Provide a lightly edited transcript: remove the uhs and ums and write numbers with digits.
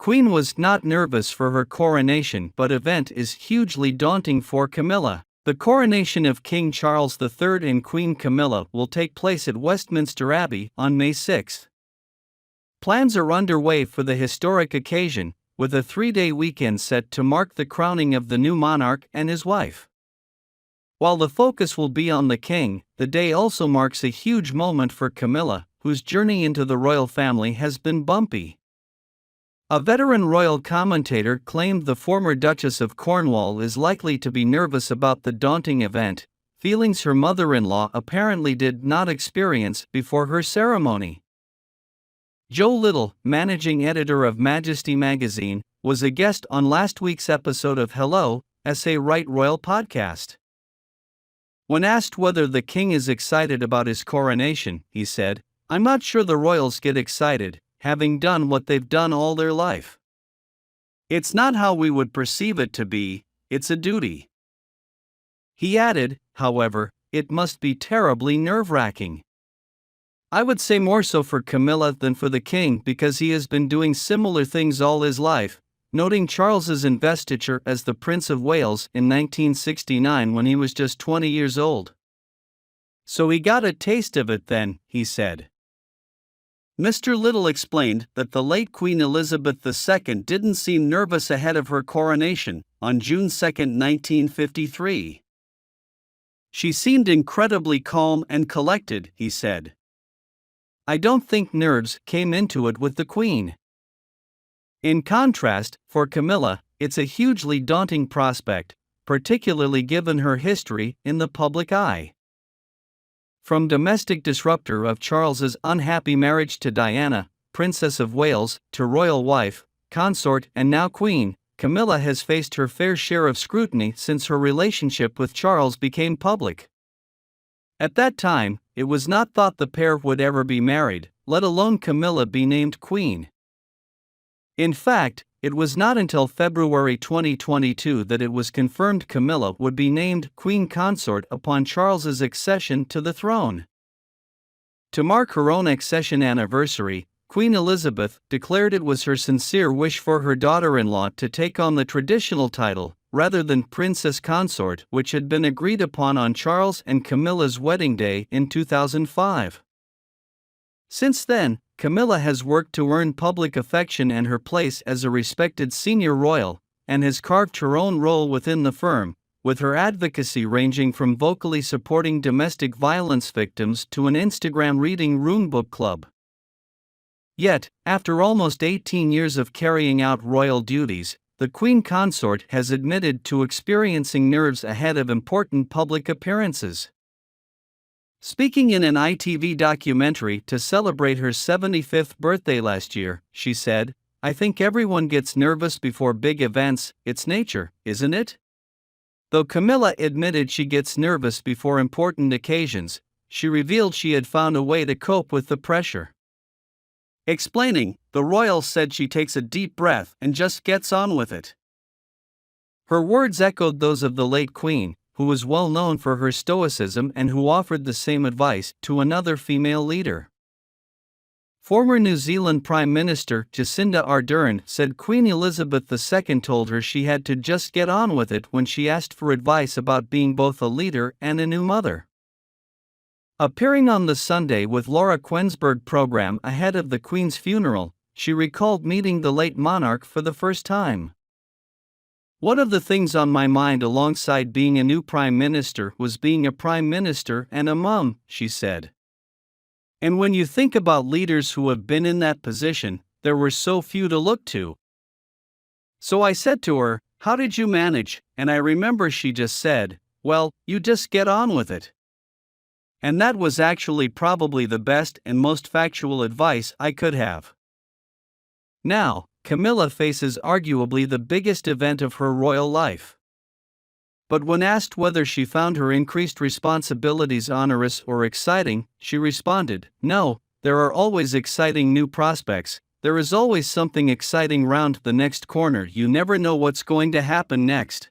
Queen was not nervous for her coronation, but event is hugely daunting for Camilla. The coronation of King Charles III and Queen Camilla will take place at Westminster Abbey on May 6. Plans are underway for the historic occasion, with a 3-day weekend set to mark the crowning of the new monarch and his wife. While the focus will be on the king, the day also marks a huge moment for Camilla, whose journey into the royal family has been bumpy. A veteran royal commentator claimed the former Duchess of Cornwall is likely to be nervous about the daunting event, feelings her mother-in-law apparently did not experience before her ceremony. Joe Little, managing editor of Majesty magazine, was a guest on last week's episode of Hello, S.A. Right Royal podcast. When asked whether the king is excited about his coronation, he said, "I'm not sure the royals get excited, having done what they've done all their life. It's not how we would perceive it to be, it's a duty." He added, however, "It must be terribly nerve-wracking. I would say more so for Camilla than for the king because he has been doing similar things all his life," noting Charles's investiture as the Prince of Wales in 1969 when he was just 20 years old. "So he got a taste of it then," he said. Mr. Little explained that the late Queen Elizabeth II didn't seem nervous ahead of her coronation, on June 2, 1953. "She seemed incredibly calm and collected," he said. "I don't think nerves came into it with the Queen." In contrast, for Camilla, it's a hugely daunting prospect, particularly given her history in the public eye. From domestic disruptor of Charles's unhappy marriage to Diana, Princess of Wales, to royal wife, consort and now queen, Camilla has faced her fair share of scrutiny since her relationship with Charles became public. At that time, it was not thought the pair would ever be married, let alone Camilla be named queen. In fact, it was not until February 2022 that it was confirmed Camilla would be named queen consort upon Charles's accession to the throne. To mark her own accession anniversary, Queen Elizabeth declared it was her sincere wish for her daughter-in-law to take on the traditional title, rather than Princess Consort, which had been agreed upon on Charles and Camilla's wedding day in 2005. Since then, Camilla has worked to earn public affection and her place as a respected senior royal, and has carved her own role within the firm, with her advocacy ranging from vocally supporting domestic violence victims to an Instagram reading room book club. Yet, after almost 18 years of carrying out royal duties, the Queen Consort has admitted to experiencing nerves ahead of important public appearances. Speaking in an ITV documentary to celebrate her 75th birthday last year, she said, "I think everyone gets nervous before big events, it's nature, isn't it?" Though Camilla admitted she gets nervous before important occasions, she revealed she had found a way to cope with the pressure. Explaining, the royal said she takes a deep breath and just gets on with it. Her words echoed those of the late Queen, who was well known for her stoicism and who offered the same advice to another female leader. Former New Zealand Prime Minister Jacinda Ardern said Queen Elizabeth II told her she had to just get on with it when she asked for advice about being both a leader and a new mother. Appearing on the Sunday with Laura Quensberg program ahead of the Queen's funeral, she recalled meeting the late monarch for the first time. "One of the things on my mind alongside being a new Prime Minister was being a Prime Minister and a mum," she said. "And when you think about leaders who have been in that position, there were so few to look to. So I said to her, 'How did you manage?' And I remember she just said, 'Well, you just get on with it.' And that was actually probably the best and most factual advice I could have." Now, Camilla faces arguably the biggest event of her royal life. But when asked whether she found her increased responsibilities onerous or exciting, she responded, "No, there are always exciting new prospects, there is always something exciting round the next corner, you never know what's going to happen next."